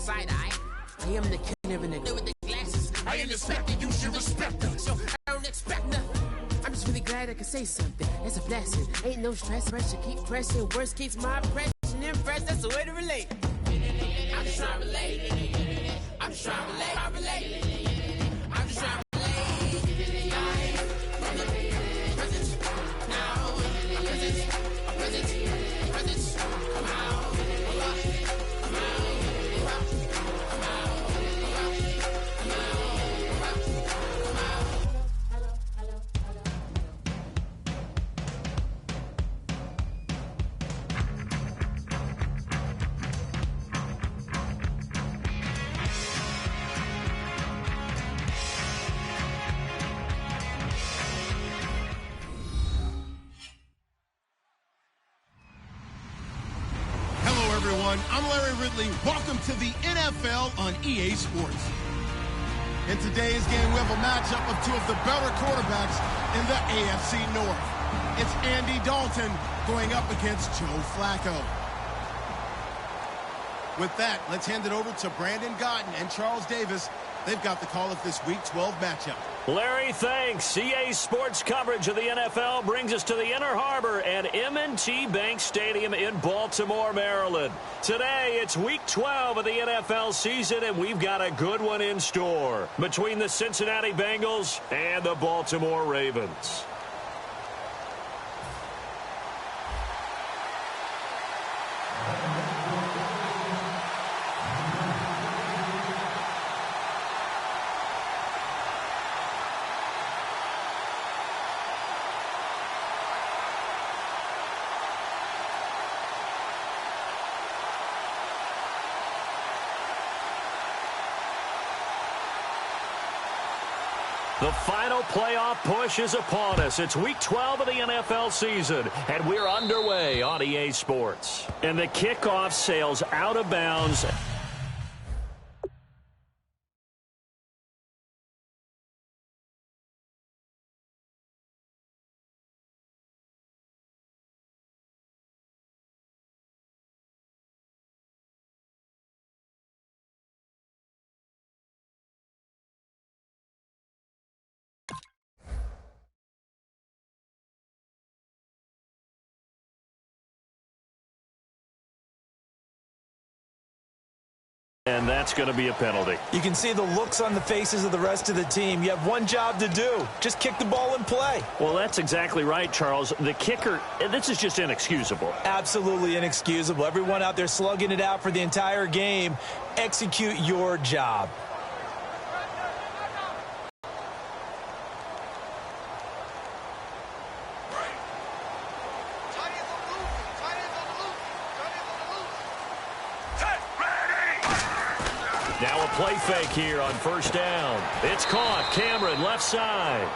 side-eye. I am the killer in the with the glasses. I am the specter, you should respect them. So I don't expect nothing. I'm just really glad I can say something. It's a blessing. Ain't no stress, pressure, keep pressing. Worst keeps my impression impressed. That's the way to relate. I'm just trying to relate. I'm just trying to relate. I'm just trying to relate. I'm Larry Ridley. Welcome to the NFL on EA Sports. In today's game, we have a matchup of two of the better quarterbacks in the AFC North. It's Andy Dalton going up against Joe Flacco. With that, let's hand it over to Brandon Gotten and Charles Davis. They've got the call of this Week 12 matchup. Larry, thanks. EA Sports coverage of the NFL brings us to the Inner Harbor at M&T Bank Stadium in Baltimore, Maryland. Today, it's Week 12 of the NFL season, and we've got a good one in store between the Cincinnati Bengals and the Baltimore Ravens. The final playoff push is upon us. It's Week 12 of the NFL season, and we're underway on EA Sports. And the kickoff sails out of bounds. And that's going to be a penalty. You can see the looks on the faces of the rest of the team. You have one job to do. Just kick the ball and play. Well, that's exactly right, Charles. The kicker, this is just inexcusable. Absolutely inexcusable. Everyone out there slugging it out for the entire game. Execute your job. Now a play fake here on first down. It's caught. Cameron, left side.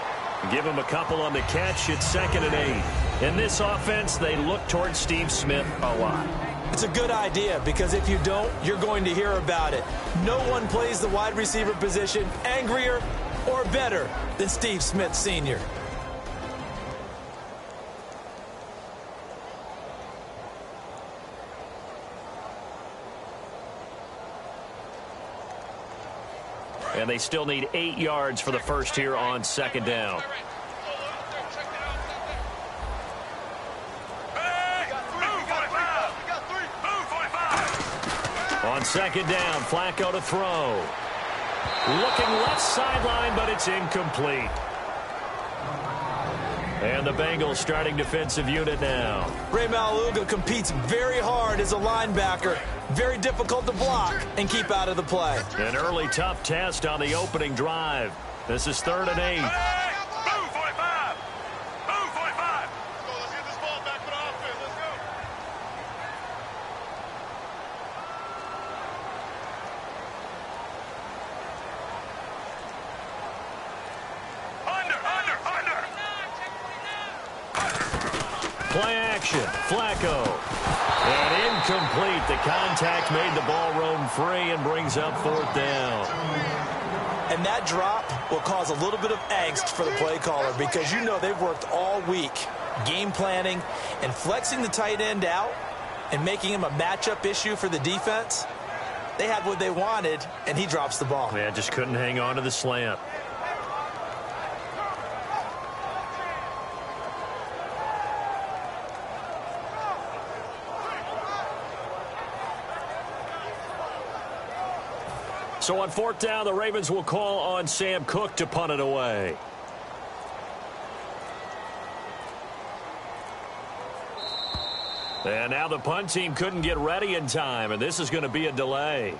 Give him a couple on the catch. It's 2nd and 8. In this offense, they look towards Steve Smith a lot. It's a good idea because if you don't, you're going to hear about it. No one plays the wide receiver position angrier or better than Steve Smith Sr. And they still need 8 yards for the first here on 2nd down. On 2nd down, Flacco to throw. Looking left sideline, but it's incomplete. And the Bengals starting defensive unit now. Ray Maluga competes very hard as a linebacker. Very difficult to block and keep out of the play. An early tough test on the opening drive. This is 3rd and 8. Play action. Flacco. And incomplete. The contact made the ball roam free and brings up 4th down. And that drop will cause a little bit of angst for the play caller because you know they've worked all week game planning and flexing the tight end out and making him a matchup issue for the defense. They had what they wanted, and he drops the ball. Yeah, just couldn't hang on to the slant. So on fourth down, the Ravens will call on Sam Cook to punt it away. And now the punt team couldn't get ready in time, and this is going to be a delay.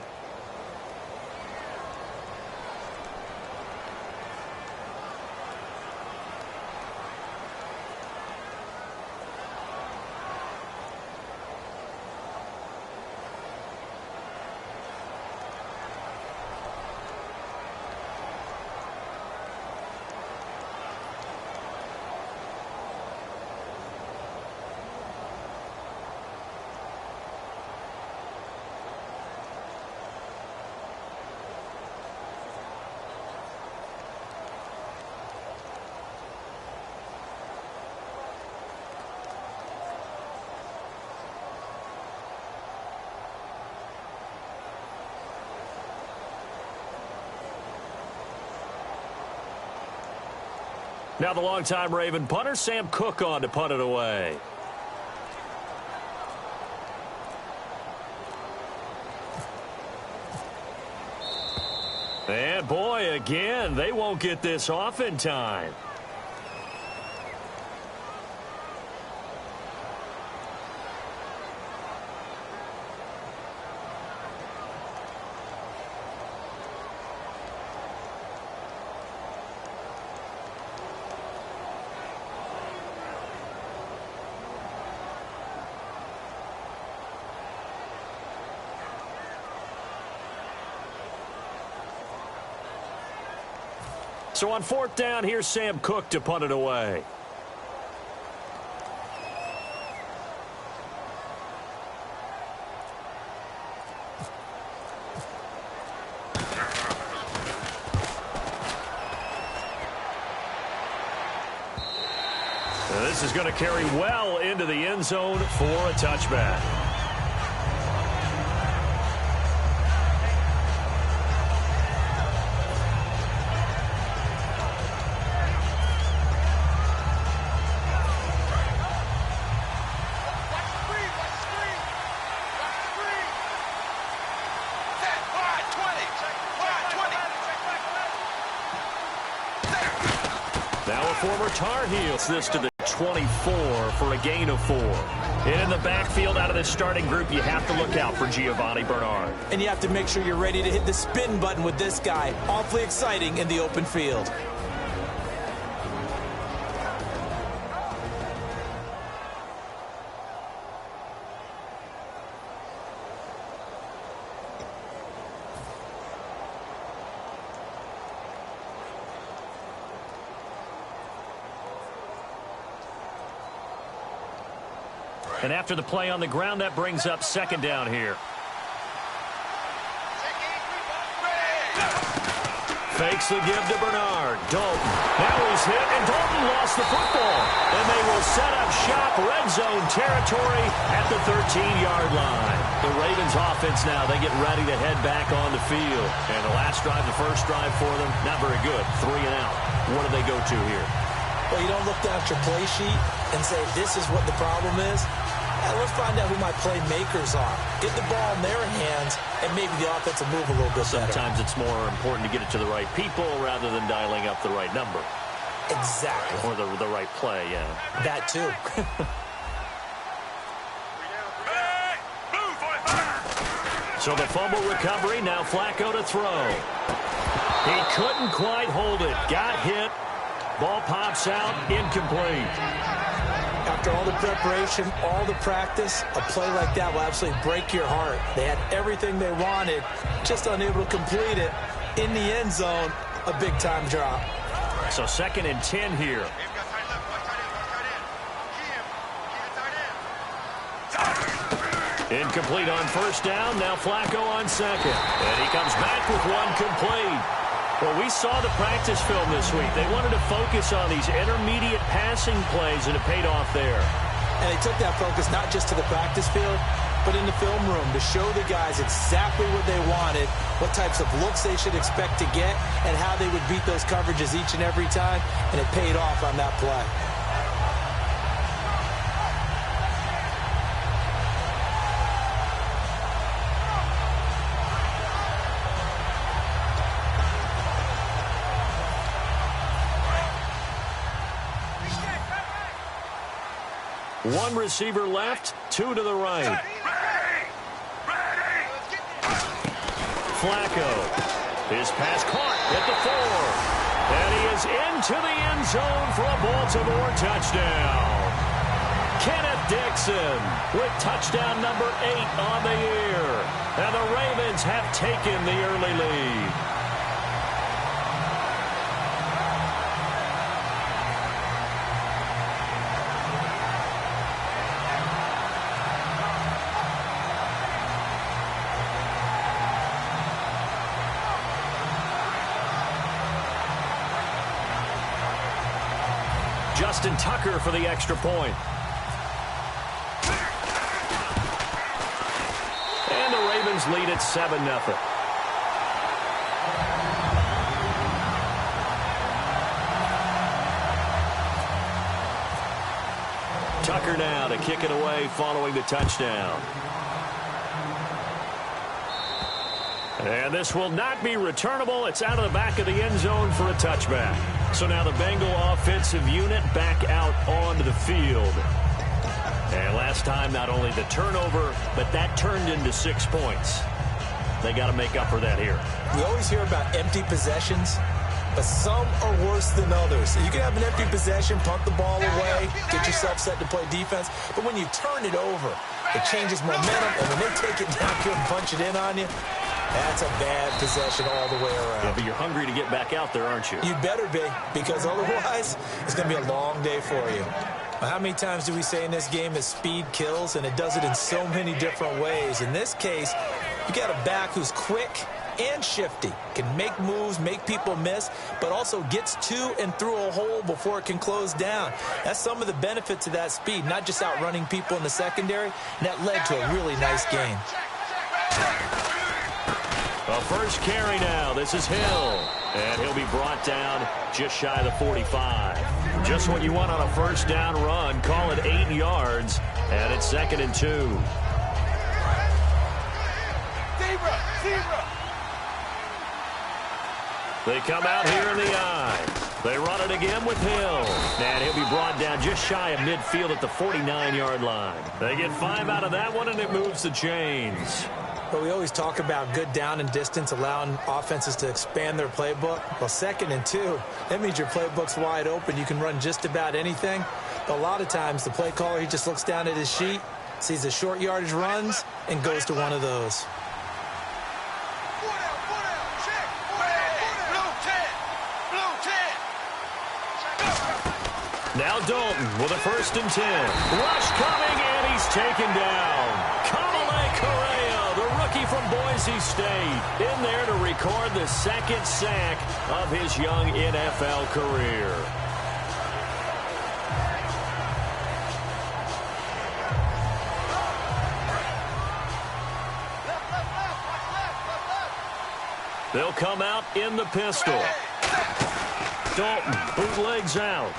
Now the longtime Raven punter, Sam Cook, on to punt it away. And boy, again, they won't get this off in time. So on fourth down, here's Sam Cook to punt it away. Now this is going to carry well into the end zone for a touchback. Former Tar Heels this to the 24 for a gain of 4. And in the backfield out of this starting group, you have to look out for Giovanni Bernard. And you have to make sure you're ready to hit the spin button with this guy. Awfully exciting in the open field. And after the play on the ground, that brings up second down here. Fakes the give to Bernard. Dalton. Now he's hit, and Dalton lost the football. And they will set up shop, red zone territory at the 13-yard line. The Ravens offense now, they get ready to head back on the field. And the last drive, the first drive for them, not very good. 3 and out. What do they go to here? Well, you don't look down at your play sheet and say, this is what the problem is. Let's find out who my playmakers are. Get the ball in their hands, and maybe the offense will move a little bit better. Sometimes it's more important to get it to the right people rather than dialing up the right number. Exactly. Or the right play, yeah. That too. So the fumble recovery, now Flacco to throw. He couldn't quite hold it. Got hit. Ball pops out, incomplete. After all the preparation, all the practice, a play like that will absolutely break your heart. They had everything they wanted, just unable to complete it. In the end zone, a big-time drop. So 2nd and 10 here. Incomplete on first down, now Flacco on second. And he comes back with one complete. Well, we saw the practice film this week. They wanted to focus on these intermediate passing plays, and it paid off there. And they took that focus not just to the practice field, it in the film room to show the guys exactly what they wanted, what types of looks they should expect to get, and how they would beat those coverages each and every time, and it paid off on that play. One receiver left, two to the right. Flacco. His pass caught at the 4. And he is into the end zone for a Baltimore touchdown. Kenneth Dixon with touchdown number 8 on the year. And the Ravens have taken the early lead. Justin Tucker for the extra point. And the Ravens lead at 7-0. Tucker now to kick it away following the touchdown. And this will not be returnable. It's out of the back of the end zone for a touchback. So now the Bengal offensive unit back out onto the field. And last time, not only the turnover, but that turned into 6 points. They got to make up for that here. We always hear about empty possessions, but some are worse than others. You can have an empty possession, punt the ball away, get yourself set to play defense. But when you turn it over, it changes momentum, and when they take it down here and punch it in on you, that's a bad possession all the way around. Yeah, but you're hungry to get back out there, aren't you? You better be, because otherwise it's going to be a long day for you. How many times do we say in this game that speed kills, and it does it in so many different ways? In this case, you got a back who's quick and shifty, can make moves, make people miss, but also gets to and through a hole before it can close down. That's some of the benefits of that speed, not just outrunning people in the secondary, and that led to a really nice game. A first carry now. This is Hill. And he'll be brought down just shy of the 45. Just what you want on a first down run. Call it 8 yards. And it's 2nd and 2. They come out here in the eye. They run it again with Hill. And he'll be brought down just shy of midfield at the 49-yard line. They get 5 out of that one, and it moves the chains. But we always talk about good down and distance, allowing offenses to expand their playbook. Well, 2nd and 2, that means your playbook's wide open. You can run just about anything. But a lot of times, the play caller, he just looks down at his sheet, sees the short yardage runs, and goes to one of those. Now Dalton with a 1st and 10. Rush coming, and he's taken down. Correa, the rookie from Boise State, in there to record the 2nd sack of his young NFL career. They'll come out in the pistol. Dalton bootlegs out.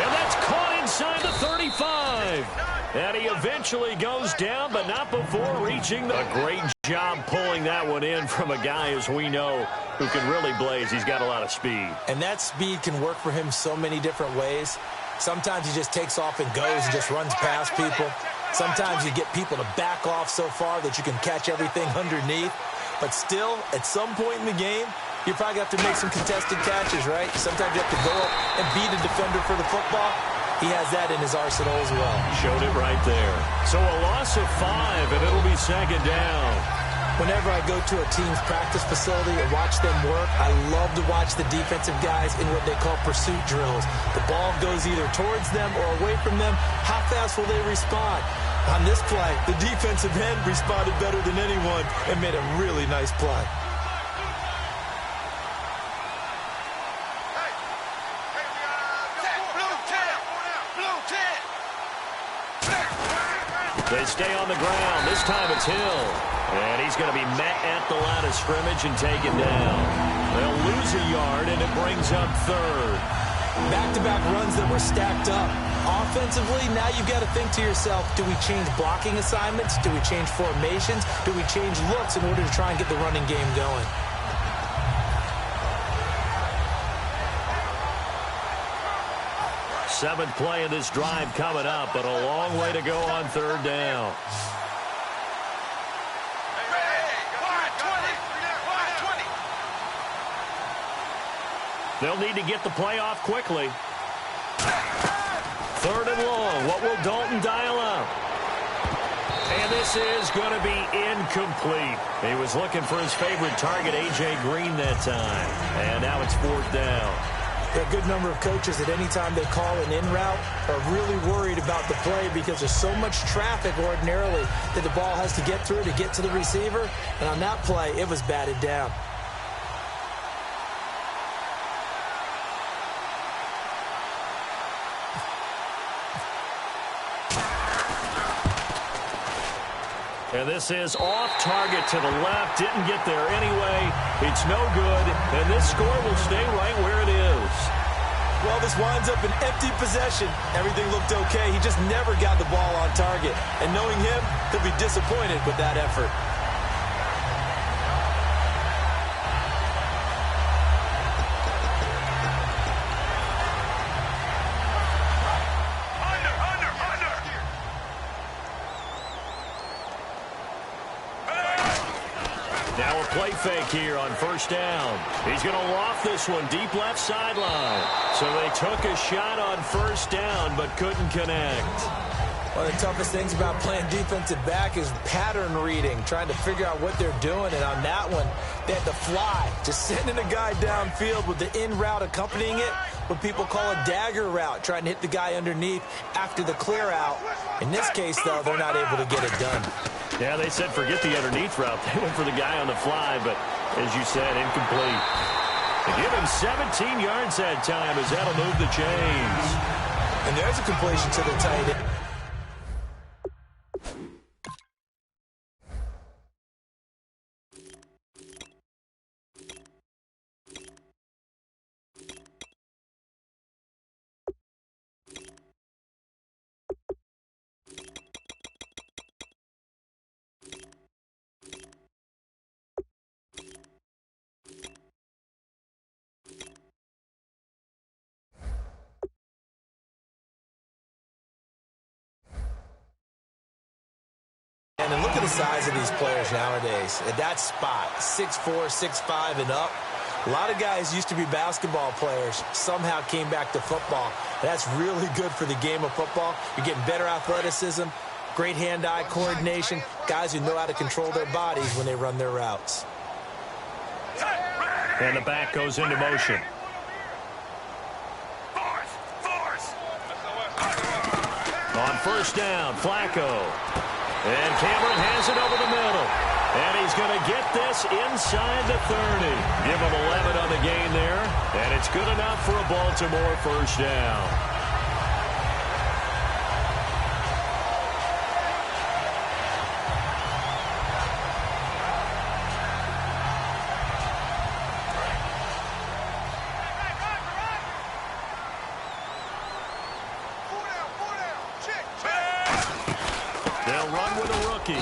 And that's caught inside the 35. And he eventually goes down, but not before reaching the... A great job pulling that one in from a guy, as we know, who can really blaze. He's got a lot of speed. And that speed can work for him so many different ways. Sometimes he just takes off and goes and just runs past people. Sometimes you get people to back off so far that you can catch everything underneath. But still, at some point in the game, you probably have to make some contested catches, right? Sometimes you have to go up and beat a defender for the football. He has that in his arsenal as well. Showed it right there. So a loss of 5, and it'll be 2nd down. Whenever I go to a team's practice facility and watch them work, I love to watch the defensive guys in what they call pursuit drills. The ball goes either towards them or away from them. How fast will they respond? On this play, the defensive end responded better than anyone and made a really nice play. stay on the ground. This time it's Hill. And he's going to be met at the line of scrimmage and taken down. They'll lose a yard, and it brings up third. Back-to-back runs that were stacked up. Offensively, now you've got to think to yourself, do we change blocking assignments? Do we change formations? Do we change looks in order to try and get the running game going? Seventh play of this drive coming up, but a long way to go on third down. They'll need to get the play off quickly. Third and long. What will Dalton dial up? And this is going to be incomplete. He was looking for his favorite target, A.J. Green, that time. And now it's fourth down. A good number of coaches at any time they call an in route are really worried about the play because there's so much traffic ordinarily that the ball has to get through to get to the receiver. And on that play, it was batted down. And this is off target to the left. Didn't get there anyway. It's no good. And this score will stay right where it is. Well, this winds up an empty possession. Everything looked okay. He just never got the ball on target. And knowing him, he'll be disappointed with that effort. Now a play fake here on first down. He's going to loft this one deep left sideline. So they took a shot on first down but couldn't connect. One of the toughest things about playing defensive back is pattern reading, trying to figure out what they're doing. And on that one, they had to fly, just sending a guy downfield with the in route accompanying it, what people call a dagger route, trying to hit the guy underneath after the clear out. In this case, though, they're not able to get it done. Yeah, they said forget the underneath route. They went for the guy on the fly, but as you said, incomplete. They give him 17 yards that time as that'll move the chains. And there's a completion to the tight end. And look at the size of these players nowadays. At that spot, 6'4", 6'5", and up. A lot of guys used to be basketball players, somehow came back to football. That's really good for the game of football. You're getting better athleticism, great hand-eye coordination, guys who know how to control their bodies when they run their routes. And the back goes into motion. On first down, Flacco. And Cameron has it over the middle. And he's going to get this inside the 30. Give him 11 on the gain there. And it's good enough for a Baltimore first down.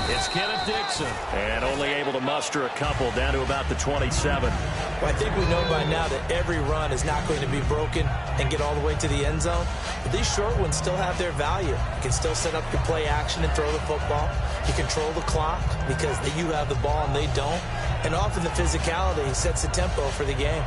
It's Kenneth Dixon. And only able to muster a couple down to about the 27. Well, I think we know by now that every run is not going to be broken and get all the way to the end zone. But these short ones still have their value. You can still set up your play action and throw the football. You control the clock because you have the ball and they don't. And often the physicality sets the tempo for the game.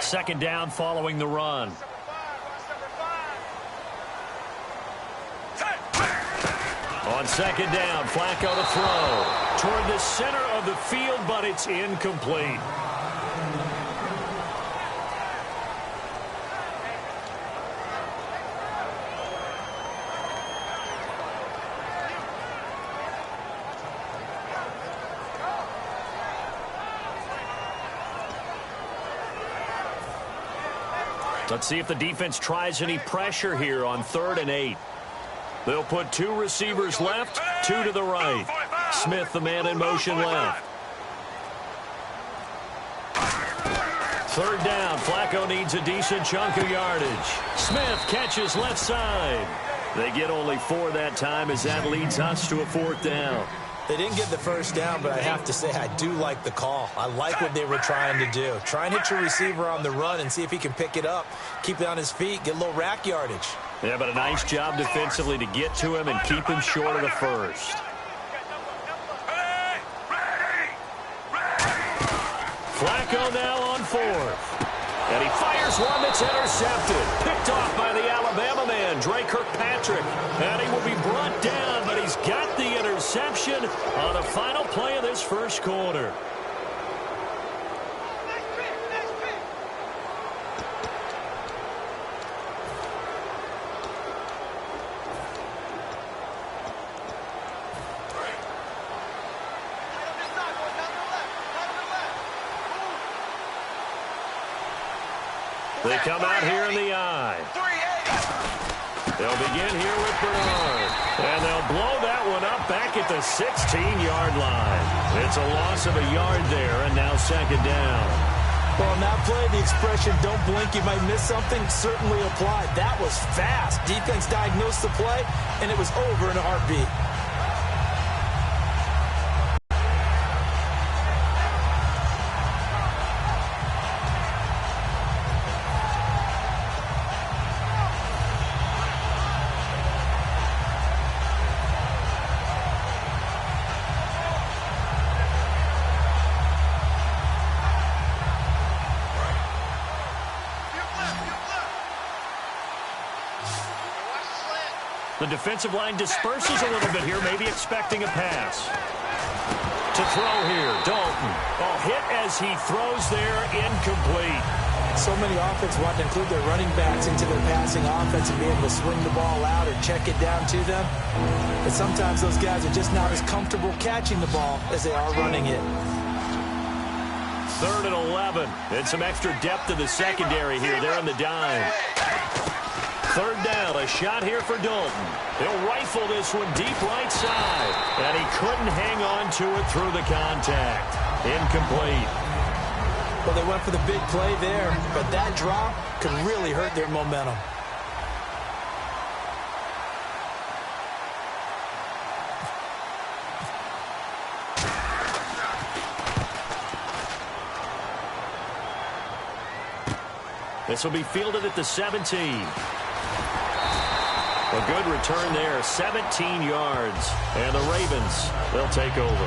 Second down following the run. On second down, Flacco to throw. Toward the center of the field, but it's incomplete. Let's see if the defense tries any pressure here on 3rd and 8. They'll put 2 receivers left, 2 to the right. Smith, the man in motion left. 3rd down. Flacco needs a decent chunk of yardage. Smith catches left side. They get only 4 that time as that leads us to a 4th down. They didn't get the first down, but I have to say I do like the call. I like what they were trying to do. Try and hit your receiver on the run and see if he can pick it up, keep it on his feet, get a little rack yardage. Yeah, but a nice job defensively to get to him and keep him short of the first. Flacco now on 4th. And he fires one that's intercepted. Picked off by the Alabama man, Dre Kirkpatrick. And he will be brought down, but he's got the interception on the final play of this first quarter. They come out here in the eye. They'll begin here with Bernard. And they'll blow that one up back at the 16-yard line. It's a loss of a yard there, and now 2nd down. Well, on that play, the expression, don't blink, you might miss something, certainly applied. That was fast. Defense diagnosed the play, and it was over in a heartbeat. The defensive line disperses a little bit here, maybe expecting a pass. To throw here, Dalton. Oh, hit as he throws there, incomplete. So many offenses want to include their running backs into their passing offense and be able to swing the ball out or check it down to them. But sometimes those guys are just not as comfortable catching the ball as they are running it. 3rd and 11. And some extra depth to the secondary here. They're on the dime. 3rd down, a shot here for Dalton. He'll rifle this one deep right side. And he couldn't hang on to it through the contact. Incomplete. Well, they went for the big play there, but that drop could really hurt their momentum. This will be fielded at the 17. A good return there, 17 yards. And the Ravens, they'll take over.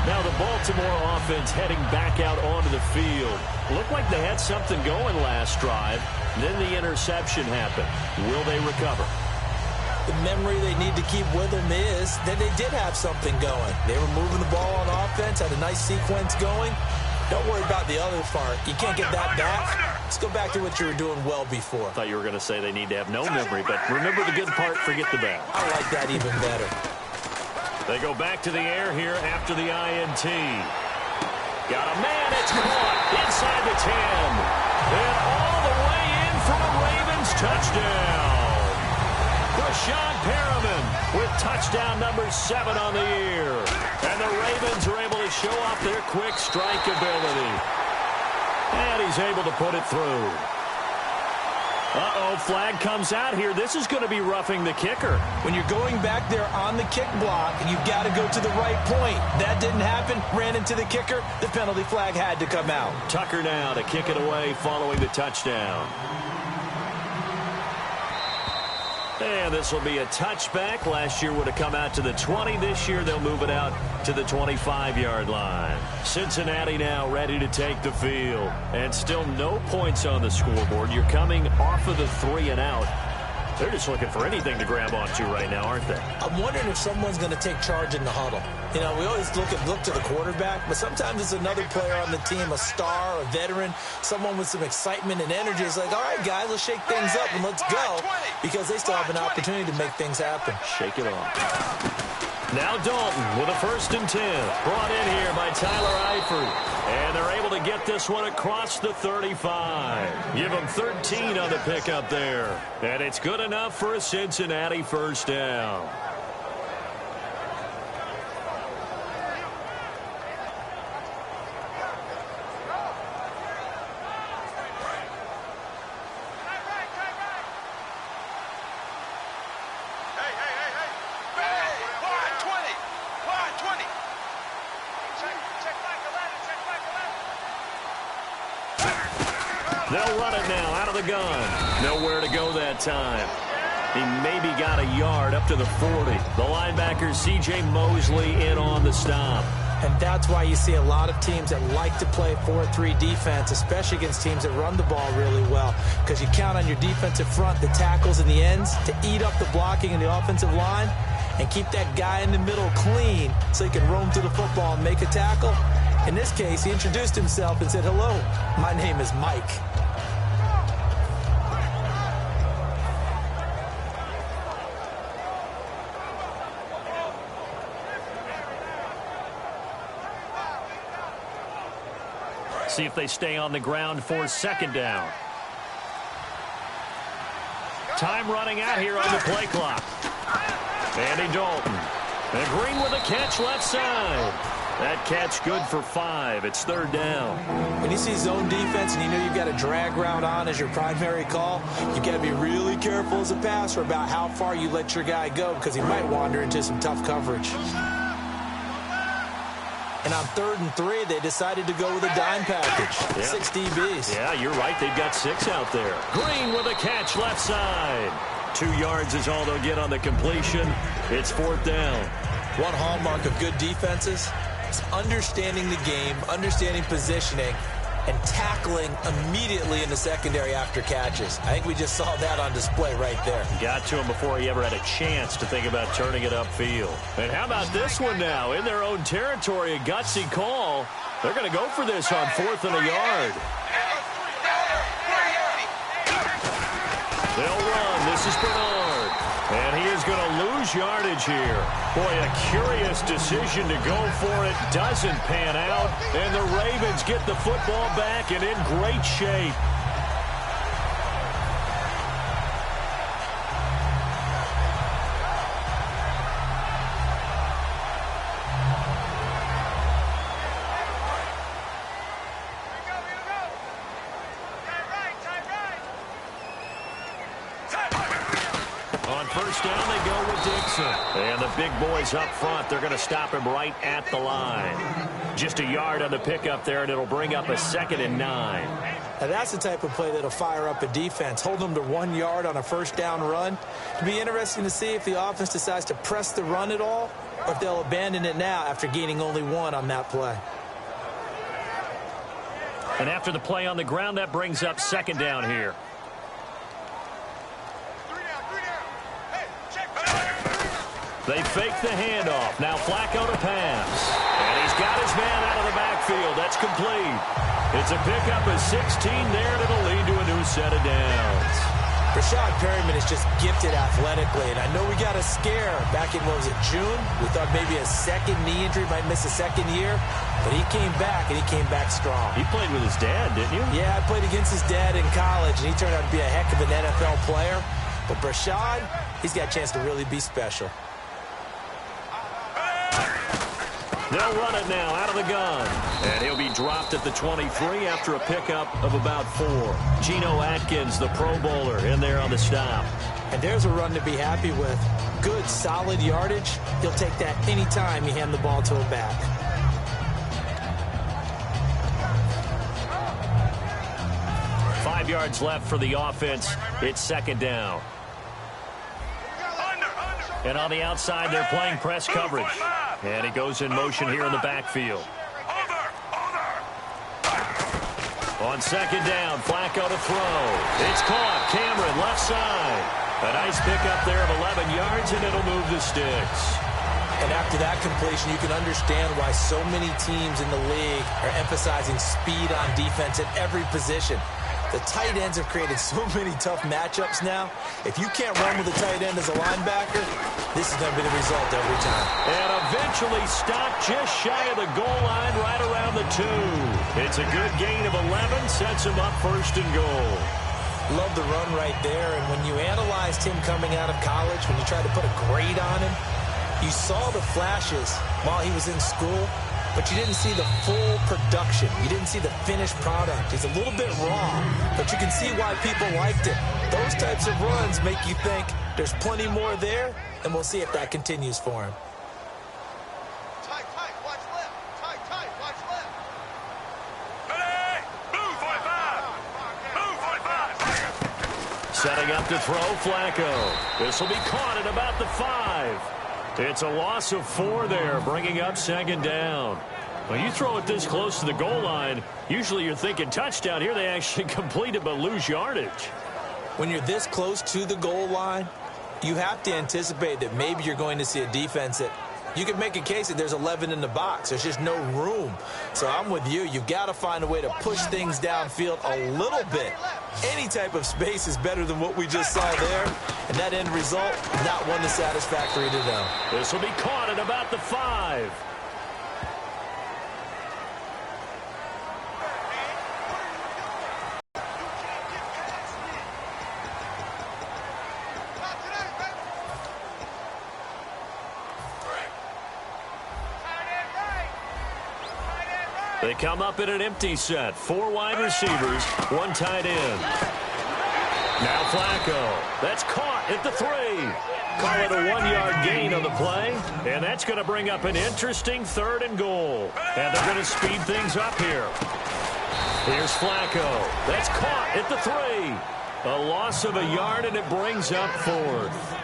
Now the Baltimore offense heading back out onto the field. Looked like they had something going last drive. Then the interception happened. Will they recover? The memory they need to keep with them is that they did have something going. They were moving the ball on offense, had a nice sequence going. Don't worry about the other part. You can't get that back. Let's go back to what you were doing well before. I thought you were going to say they need to have no memory, but remember the good part, forget the bad. I like that even better. They go back to the air here after the INT. Got a man, it's caught inside the 10. And all the way in for a Ravens touchdown. Rashad Perriman with touchdown number 7 on the year. And the Ravens are able to show off their quick strike ability. And he's able to put it through. Uh-oh, flag comes out here. This is going to be roughing the kicker. When you're going back there on the kick block, you've got to go to the right point. That didn't happen. Ran into the kicker. The penalty flag had to come out. Tucker now to kick it away following the touchdown. And this will be a touchback. Last year would have come out to the 20. This year they'll move it out to the 25-yard line. Cincinnati now ready to take the field. And still no points on the scoreboard. You're coming off of the 3 and out. They're just looking for anything to grab onto right now, aren't they? I'm wondering if someone's going to take charge in the huddle. You know, we always look to the quarterback, but sometimes it's another player on the team, a star, a veteran, someone with some excitement and energy. It's like, all right, guys, let's shake things up and let's go, because they still have an opportunity to make things happen. Shake it off. Now Dalton with a 1st and 10. Brought in here by Tyler Eifert. And they're able to get this one across the 35. Give them 13 on the pickup there. And it's good enough for a Cincinnati 1st down. They'll run it now out of the gun. Nowhere to go that time. He maybe got a yard up to the 40. The linebacker, C.J. Mosley, in on the stop. And that's why you see a lot of teams that like to play 4-3 defense, especially against teams that run the ball really well, because you count on your defensive front, the tackles and the ends, to eat up the blocking in the offensive line and keep that guy in the middle clean so he can roam through the football and make a tackle. In this case, he introduced himself and said, "Hello, my name is Mike." See if they stay on the ground for 2nd down. Time running out here on the play clock. Andy Dalton. And Green with a catch left side. That catch good for 5. It's 3rd down. When you see zone defense and you know you've got a drag route on as your primary call, you've got to be really careful as a passer about how far you let your guy go, because he might wander into some tough coverage. And on 3rd and 3, they decided to go with a dime package. Yeah. 6 DBs. Yeah, you're right. They've got 6 out there. Green with a catch left side. 2 yards is all they'll get on the completion. It's 4th down. One hallmark of good defenses is understanding the game, understanding positioning, and tackling immediately in the secondary after catches. I think we just saw that on display right there. Got to him before he ever had a chance to think about turning it upfield. And how about this one now? In their own territory, a gutsy call. They're going to go for this on 4th and a yard. They'll run. This is Bernard. And he is going to lose yardage here. Boy, a curious decision to go for it. Doesn't pan out. And the Ravens get the football back and in great shape. On 1st down, they go with Dixon. And the big boys up front, they're going to stop him right at the line. Just a yard on the pickup there, and it'll bring up a 2nd and 9. Now that's the type of play that'll fire up a defense. Hold them to 1 yard on a 1st down run. It'll be interesting to see if the offense decides to press the run at all, or if they'll abandon it now after gaining only 1 on that play. And after the play on the ground, that brings up 2nd down here. They fake the handoff. Now Flacco to pass. And he's got his man out of the backfield. That's complete. It's a pickup of 16 there, and it'll lead to a new set of downs. Rashad Perryman is just gifted athletically, and I know we got a scare back in, what was it, June? We thought maybe a 2nd knee injury, might miss a 2nd year, but he came back, and he came back strong. You played with his dad, didn't you? Yeah, I played against his dad in college, and he turned out to be a heck of an NFL player. But Rashad, he's got a chance to really be special. They'll run it now out of the gun. And he'll be dropped at the 23 after a pickup of about 4. Geno Atkins, the Pro Bowler, in there on the stop. And there's a run to be happy with. Good, solid yardage. He'll take that anytime you hand the ball to him back. Five yards left for the offense. It's 2nd down. And on the outside, they're playing press coverage. And he goes in motion here in the backfield. On 2nd down, Flacco to throw. It's caught. Cameron, left side. A nice pickup there of 11 yards, and it'll move the sticks. And after that completion, you can understand why so many teams in the league are emphasizing speed on defense at every position. The tight ends have created so many tough matchups now. If you can't run with a tight end as a linebacker, this is going to be the result every time. And eventually stopped just shy of the goal line right around the 2. It's a good gain of 11, sets him up first and goal. Love the run right there. And when you analyzed him coming out of college, when you tried to put a grade on him, you saw the flashes while he was in school, but you didn't see the full production. You didn't see the finished product. He's a little bit raw, but you can see why people liked it. Those types of runs make you think there's plenty more there, and we'll see if that continues for him. Tight, watch left. Tight, watch left. Ready? Move 45. Move 45. Setting up to throw, Flacco. This will be caught at about the 5. It's a loss of 4 there, bringing up second down. When you throw it this close to the goal line, usually you're thinking touchdown. Here they actually complete it but lose yardage. When you're this close to the goal line, you have to anticipate that maybe you're going to see a defense that you can make a case that there's 11 in the box. There's just no room. So I'm with you. You've got to find a way to push things downfield a little bit. Any type of space is better than what we just saw there. And that end result, not one that's satisfactory to them. This will be caught at about the 5. They come up in an empty set. 4 wide receivers, 1 tight end. Now Flacco. That's caught at the 3. Call it a 1-yard gain on the play. And that's going to bring up an interesting 3rd and goal. And they're going to speed things up here. Here's Flacco. That's caught at the 3. A loss of a yard, and it brings up 4th.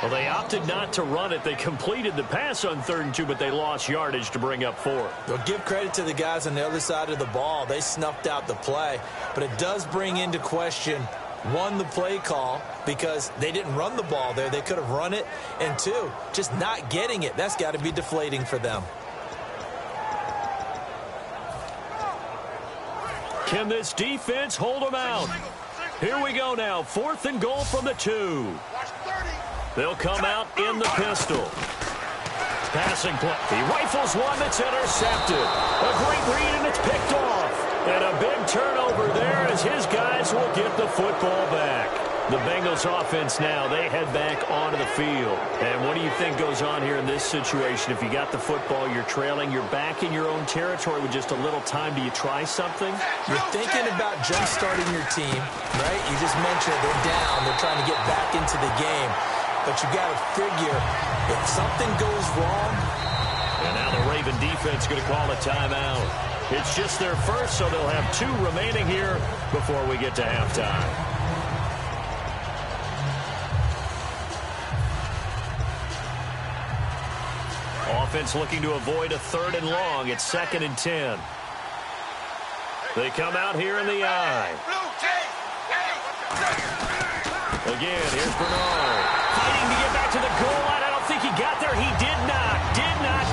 Well, they opted not to run it. They completed the pass on 3rd and 2, but they lost yardage to bring up 4th. Well, give credit to the guys on the other side of the ball. They snuffed out the play. But it does bring into question, 1, the play call, because they didn't run the ball there. They could have run it. And 2, just not getting it. That's got to be deflating for them. Can this defense hold them out? Here we go now. 4th and goal from the 2. They'll come out in the pistol. Passing play. He rifles one that's intercepted. A great read, and it's picked off. And a big turnover there as his guys will get the football back. The Bengals offense now, they head back onto the field. And what do you think goes on here in this situation? If you got the football, you're trailing, you're back in your own territory with just a little time. Do you try something? You're thinking about jump-starting your team, right? You just mentioned they're down. They're trying to get back into the game. But you got to figure, if something goes wrong. And now the Raven defense going to call a timeout. It's just their first, so they'll have 2 remaining here before we get to halftime. Offense looking to avoid a 3rd and long. It's 2nd and 10. They come out here in the eye. Again, here's Bernard. Fighting to get back to the goal line. I don't think he got there. He did not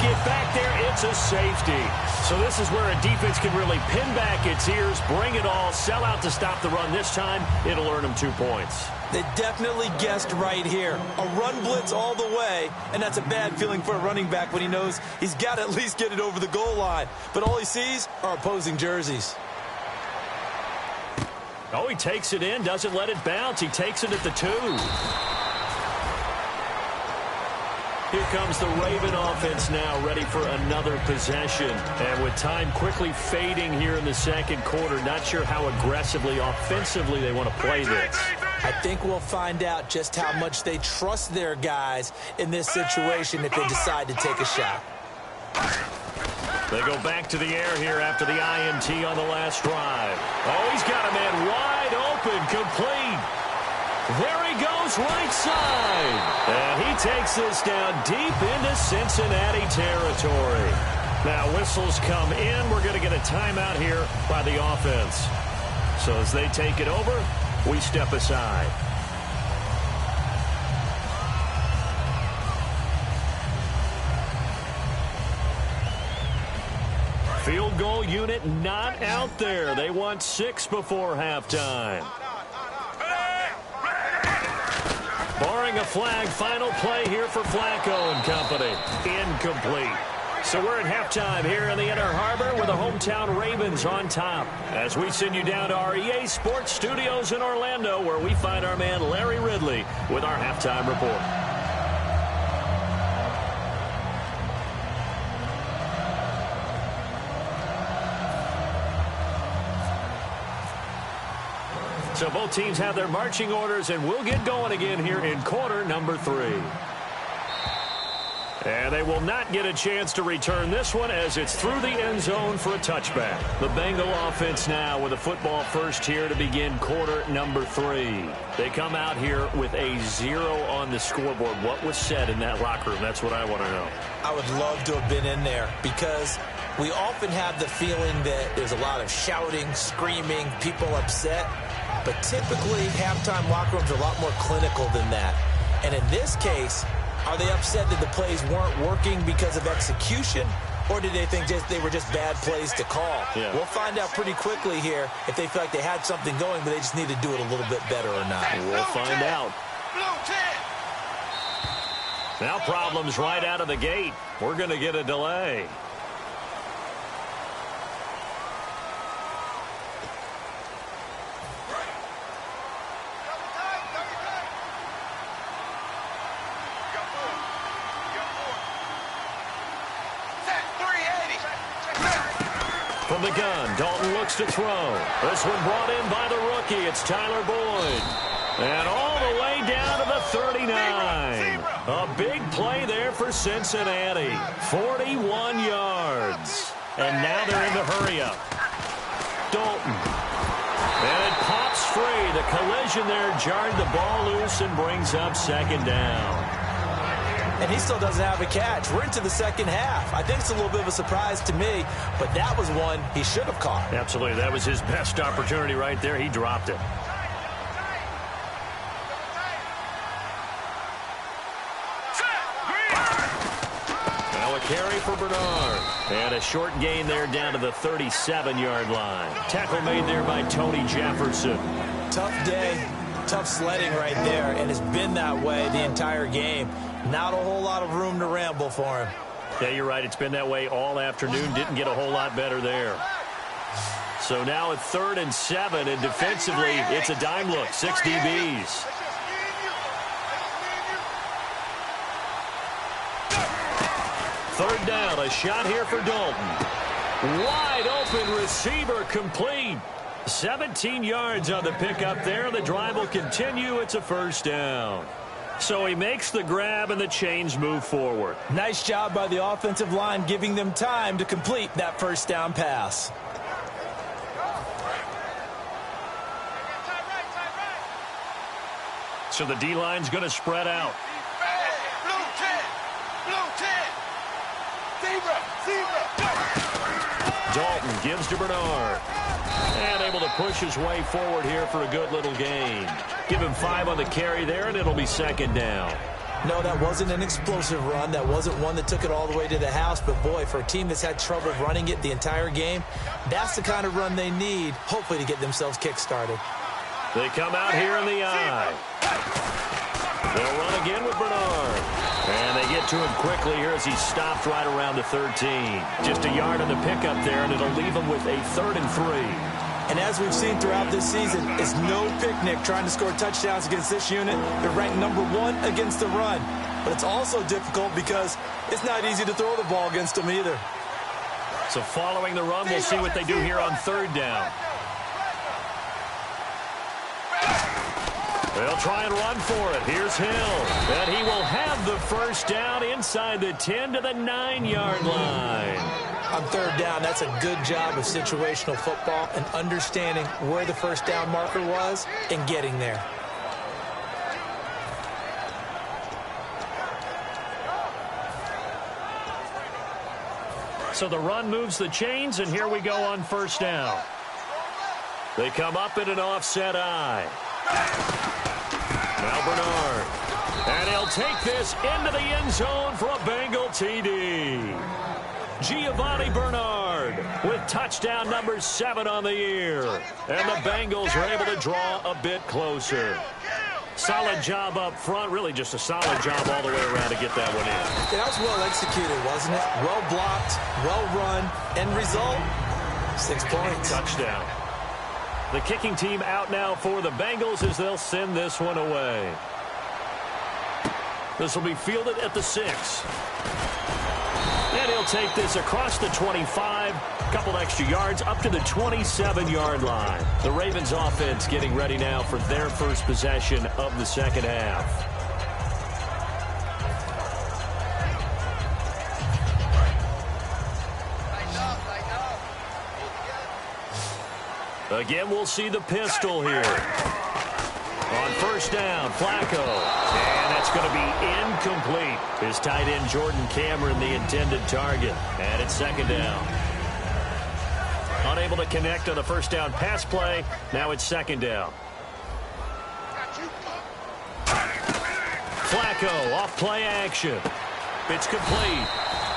get back there. It's a safety. So this is where a defense can really pin back its ears, bring it all, sell out to stop the run. This time, it'll earn them 2 points. They definitely guessed right here. A run blitz all the way, and that's a bad feeling for a running back when he knows he's got to at least get it over the goal line. But all he sees are opposing jerseys. Oh, he takes it in, doesn't let it bounce. He takes it at the 2. Here comes the Raven offense now, ready for another possession. And with time quickly fading here in the second quarter, not sure how aggressively, offensively they want to play this. I think we'll find out just how much they trust their guys in this situation if they decide to take a shot. They go back to the air here after the INT on the last drive. Oh, he's got a man wide open, complete. There he goes, right side. And he takes this down deep into Cincinnati territory. Now whistles come in. We're going to get a timeout here by the offense. So as they take it over, we step aside. Field goal unit not out there. They want 6 before halftime. Barring a flag, final play here for Flacco and company. Incomplete. So we're at halftime here in the Inner Harbor with the hometown Ravens on top. As we send you down to our EA Sports Studios in Orlando, where we find our man Larry Ridley with our halftime report. So both teams have their marching orders, and we'll get going again here in quarter number 3. And they will not get a chance to return this one as it's through the end zone for a touchback. The Bengal offense now with a football first here to begin quarter number 3. They come out here with a 0 on the scoreboard. What was said in that locker room? That's what I want to know. I would love to have been in there because we often have the feeling that there's a lot of shouting, screaming, people upset. But typically, halftime locker rooms are a lot more clinical than that. And in this case, are they upset that the plays weren't working because of execution, or did they think they were just bad plays to call? Yeah. We'll find out pretty quickly here if they feel like they had something going, but they just need to do it a little bit better or not. We'll find out. Now problems right out of the gate. We're going to get a delay. From the gun, Dalton looks to throw. This one brought in by the rookie. It's Tyler Boyd. And all the way down to the 39. A big play there for Cincinnati. 41 yards. And now they're in the hurry-up. Dalton. And it pops free. The collision there jarred the ball loose and brings up second down. And he still doesn't have a catch. We're into the second half. I think it's a little bit of a surprise to me, but that was one he should have caught. Absolutely. That was his best opportunity right there. He dropped it. Now a carry for Bernard. And a short gain there down to the 37-yard line. Tackle made there by Tony Jefferson. Tough day, tough sledding right there, and it's been that way the entire game. Not a whole lot of room to ramble for him. Yeah, you're right. It's been that way all afternoon. Didn't get a whole lot better there. So now at 3rd and 7, and defensively, it's a dime look. 6 DBs. Third down, a shot here for Dalton. Wide open receiver complete. 17 yards on the pickup there. The drive will continue. It's a first down. So he makes the grab and the chains move forward. Nice job by the offensive line giving them time to complete that first down pass. So the D-line's going to spread out. Dalton gives to Bernard. And able to push his way forward here for a good little gain. Give him 5 on the carry there, and it'll be second down. No, that wasn't an explosive run. That wasn't one that took it all the way to the house. But, boy, for a team that's had trouble running it the entire game, that's the kind of run they need, hopefully, to get themselves kick-started. They come out here in the eye. They'll run again with Bernard. And they get to him quickly here as he stopped right around the 13. Just a yard on the pickup there, and it'll leave him with a 3rd and 3. And as we've seen throughout this season, it's no picnic trying to score touchdowns against this unit. They're ranked number 1 against the run. But it's also difficult because it's not easy to throw the ball against them either. So following the run, we'll see what they do here on 3rd down. They'll try and run for it. Here's Hill. And he will have the first down inside the 10 to the 9-yard line. On 3rd down, that's a good job of situational football and understanding where the first down marker was and getting there. So the run moves the chains, and here we go on 1st down. They come up in an offset eye. Now Bernard. And he'll take this into the end zone for a Bengal TD. Giovanni Bernard with touchdown number 7 on the year. And the Bengals are able to draw a bit closer. Solid job up front. Really just a solid job all the way around to get that one in. Yeah, that was well executed, wasn't it? Well blocked, well run. End result, 6 points. Touchdown. The kicking team out now for the Bengals as they'll send this one away. This will be fielded at the 6. And he'll take this across the 25, a couple extra yards up to the 27-yard line. The Ravens offense getting ready now for their first possession of the second half. Again, we'll see the pistol here. On first down, Flacco. And that's going to be incomplete. His tight end, Jordan Cameron, the intended target. And it's second down. Unable to connect on the first down pass play. Now it's second down. Flacco off play action. It's complete.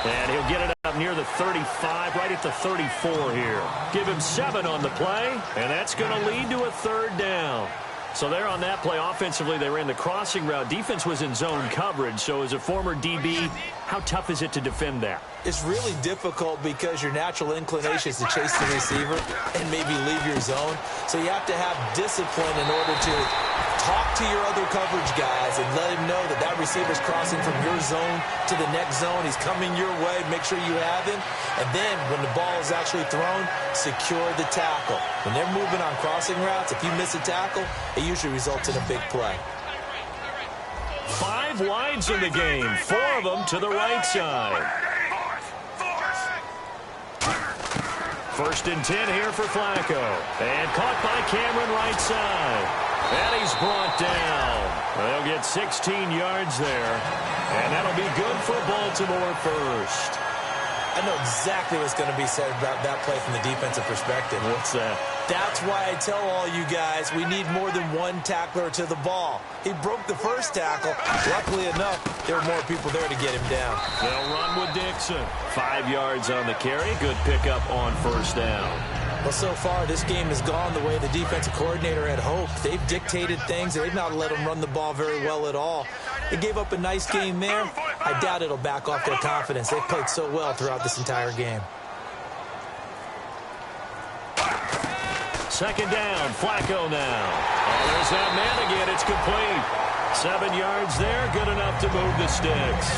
And he'll get it up near the 35, right at the 34 here. Give him 7 on the play, and that's going to lead to a third down. So there on that play, offensively, they ran the crossing route. Defense was in zone coverage, so as a former DB, how tough is it to defend that? It's really difficult because your natural inclination is to chase the receiver and maybe leave your zone. So you have to have discipline in order to talk to your other coverage guys and let him know that that receiver's crossing from your zone to the next zone. He's coming your way. Make sure you have him. And then when the ball is actually thrown, secure the tackle. When they're moving on crossing routes, if you miss a tackle, it usually results in a big play. 5 wides in the game, 4 of them to the right side. First and 10 here for Flacco. And caught by Cameron right side. And he's brought down. They'll get 16 yards there. And that'll be good for Baltimore first. I know exactly what's going to be said about that play from the defensive perspective. What's that? That's why I tell all you guys we need more than one tackler to the ball. He broke the first tackle. Luckily enough, there were more people there to get him down. They'll run with Dixon. 5 yards on the carry. Good pickup on first down. Well, so far, this game has gone the way the defensive coordinator had hoped. They've dictated things. They've not let them run the ball very well at all. They gave up a nice game there. I doubt it'll back off their confidence. They've played so well throughout this entire game. Second down, Flacco now. Oh, there's that man again. It's complete. 7 yards there, good enough to move the sticks.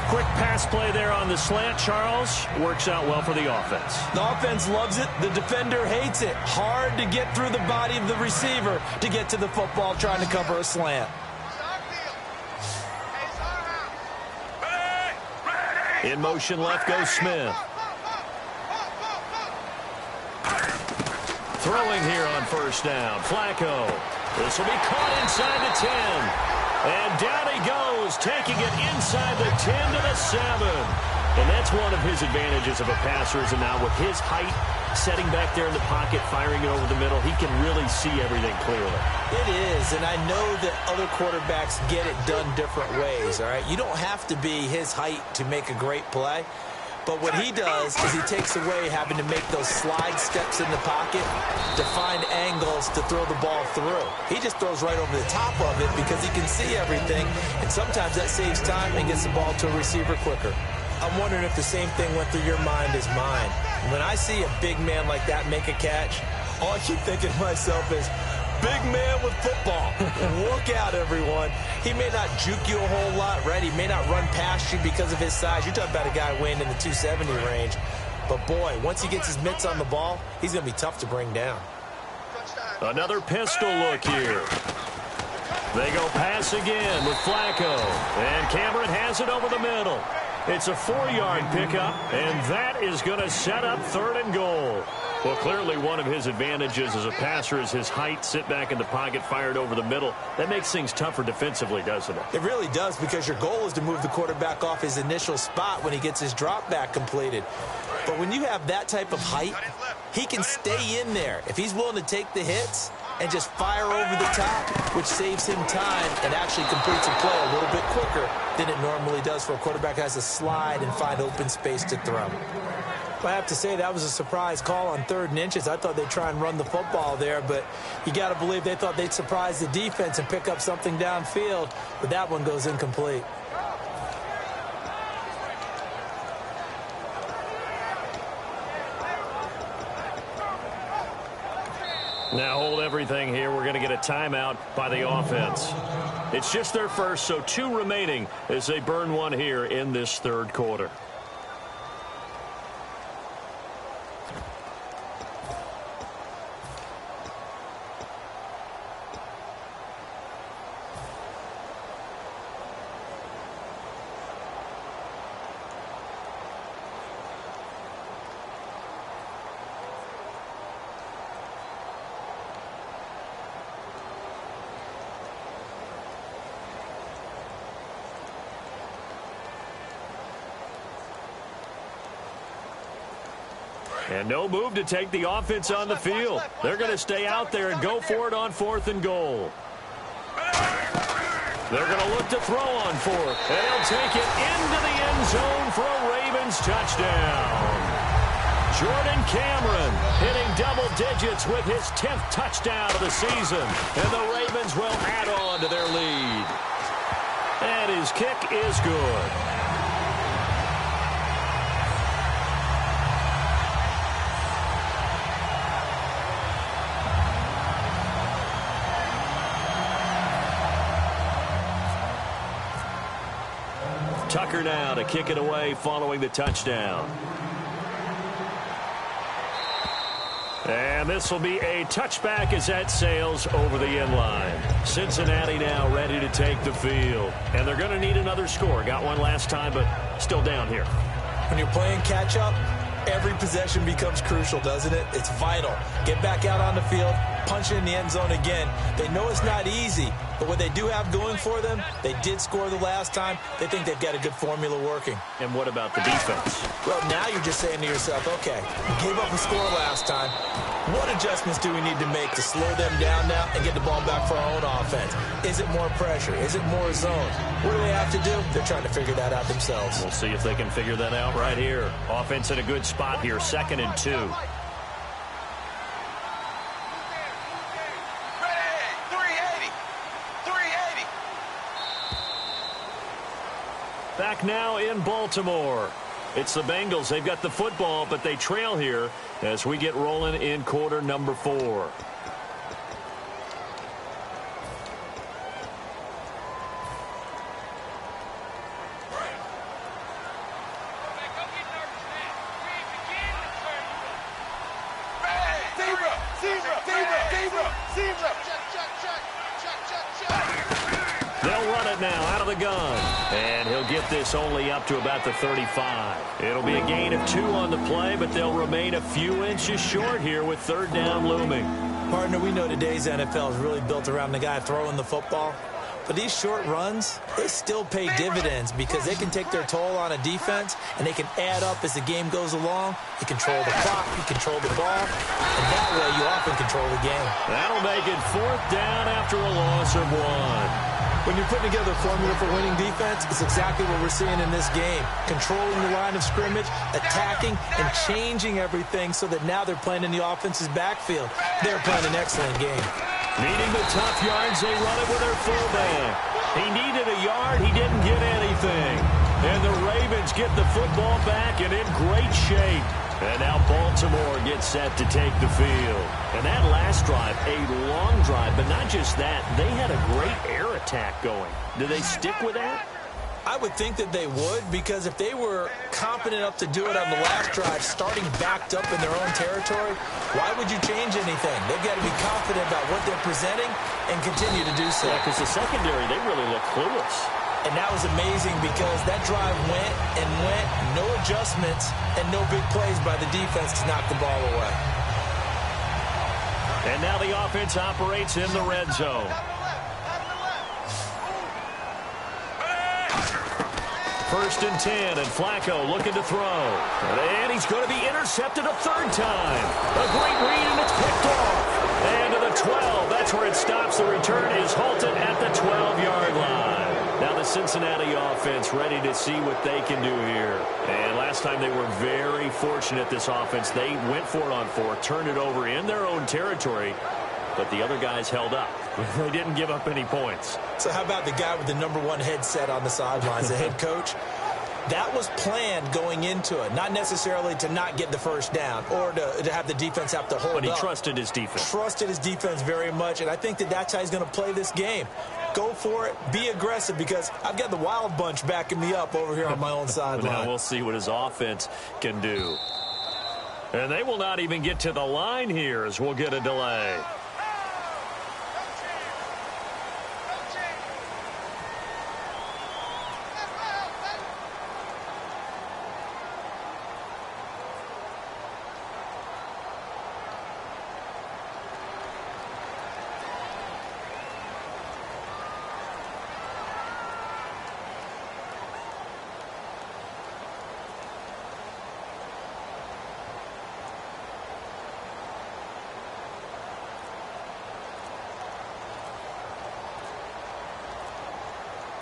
Quick pass play there on the slant, Charles. Works out well for the offense. The offense loves it. The defender hates it. Hard to get through the body of the receiver to get to the football trying to cover a slant. In motion left goes Smith. Throwing here on first down. Flacco. This will be caught inside the 10. And down he goes, taking it inside the 10 to the 7. And that's one of his advantages of a passer is now with his height, setting back there in the pocket, firing it over the middle, he can really see everything clearly. It is, and I know that other quarterbacks get it done different ways, all right? You don't have to be his height to make a great play. But what he does is he takes away having to make those slide steps in the pocket to find angles to throw the ball through. He just throws right over the top of it because he can see everything, and sometimes that saves time and gets the ball to a receiver quicker. I'm wondering if the same thing went through your mind as mine. When I see a big man like that make a catch, all I keep thinking to myself is, big man with football. Look out, everyone. He may not juke you a whole lot, right? He may not run past you because of his size. You're talking about a guy weighing in the 270 range. But, boy, once he gets his mitts on the ball, he's going to be tough to bring down. Another pistol look here. They go pass again with Flacco. And Cameron has it over the middle. It's a 4-yard pickup, and that is going to set up 3rd and goal. Well, clearly one of his advantages as a passer is his height, sit back in the pocket, fired over the middle. That makes things tougher defensively, doesn't it? It really does, because your goal is to move the quarterback off his initial spot when he gets his drop back completed. But when you have that type of height, he can stay in there. If he's willing to take the hits, and just fire over the top, which saves him time and actually completes a play a little bit quicker than it normally does for a quarterback who has to slide and find open space to throw. I have to say that was a surprise call on 3rd and inches. I thought they'd try and run the football there, but you got to believe they thought they'd surprise the defense and pick up something downfield, but that one goes incomplete. Now hold everything here. We're going to get a timeout by the offense. It's just their first, so 2 remaining as they burn one here in this 3rd quarter. And no move to take the offense on the field. They're going to stay out there and go for it on 4th and goal. They're going to look to throw on 4th. And he'll take it into the end zone for a Ravens touchdown. Jordan Cameron hitting double digits with his 10th touchdown of the season. And the Ravens will add on to their lead. And his kick is good. Tucker now to kick it away following the touchdown. And this will be a touchback as that sails over the end line. Cincinnati now ready to take the field. And they're going to need another score. Got one last time, but still down here. When you're playing catch-up, every possession becomes crucial, doesn't it? It's vital. Get back out on the field, punch it in the end zone again. They know it's not easy, but what they do have going for them, they did score the last time. They think they've got a good formula working. And what about the defense? Well, now you're just saying to yourself, okay, we gave up a score last time. What adjustments do we need to make to slow them down now and get the ball back for our own offense? Is it more pressure? Is it more zone? What do they have to do? They're trying to figure that out themselves. We'll see if they can figure that out right here. Offense in a good spot here, 2nd and 2. Back now in Baltimore. It's the Bengals. They've got the football, but they trail here as we get rolling in quarter number 4. They'll run it now out of the gun. And he'll get this only up to about the 35. It'll be a gain of 2 on the play, but they'll remain a few inches short here with 3rd down looming. Partner, we know today's NFL is really built around the guy throwing the football. But these short runs, they still pay dividends because they can take their toll on a defense and they can add up as the game goes along. You control the clock, you control the ball, and that way you often control the game. That'll make it 4th down after a loss of 1. When you're putting together a formula for winning defense, it's exactly what we're seeing in this game. Controlling the line of scrimmage, attacking, and changing everything so that now they're playing in the offense's backfield. They're playing an excellent game. Needing the tough yards, they run it with their fullback. He needed a yard, he didn't get anything. And the Ravens get the football back and in great shape. And now Baltimore gets set to take the field. And that last drive, a long drive, but not just that, they had a great air attack going. Do they stick with that? I would think that they would, because if they were confident enough to do it on the last drive, starting backed up in their own territory, why would you change anything? They've got to be confident about what they're presenting and continue to do so. Yeah, because the secondary, they really look clueless. And that was amazing because that drive went and went, no adjustments, and no big plays by the defense to knock the ball away. And now the offense operates in the red zone. First and 10, and Flacco looking to throw. And he's going to be intercepted a 3rd time. A great read, and it's picked off. And to the 12, that's where it stops. The return is halted at the 12-yard line. Now the Cincinnati offense ready to see what they can do here. And last time they were very fortunate, this offense. They went for it on 4, turned it over in their own territory, but the other guys held up. They didn't give up any points. So how about the guy with the #1 headset on the sidelines, the head coach? That was planned going into it, not necessarily to not get the first down or to have the defense have to hold up. But he trusted his defense. Trusted his defense very much, and I think that's how he's going to play this game. Go for it. Be aggressive, because I've got the wild bunch backing me up over here on my own sideline. Now we'll see what his offense can do. And they will not even get to the line here as we'll get a delay.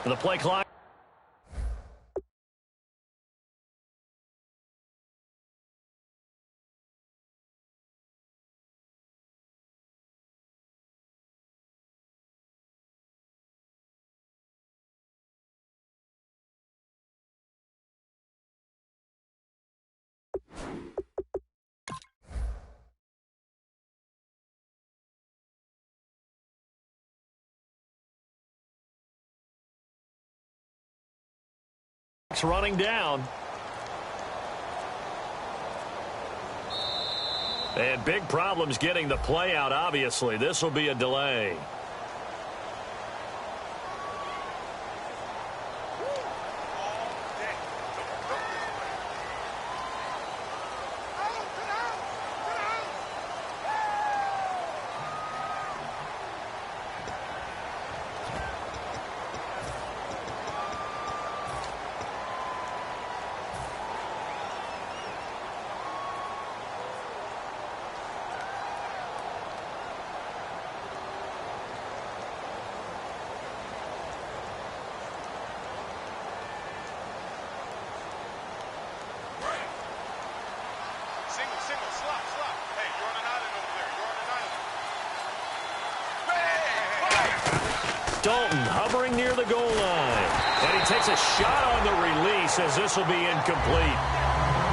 The play clock. Running down. And big problems getting the play out, obviously. This will be a delay. Dalton hovering near the goal line. And he takes a shot on the release as this will be incomplete.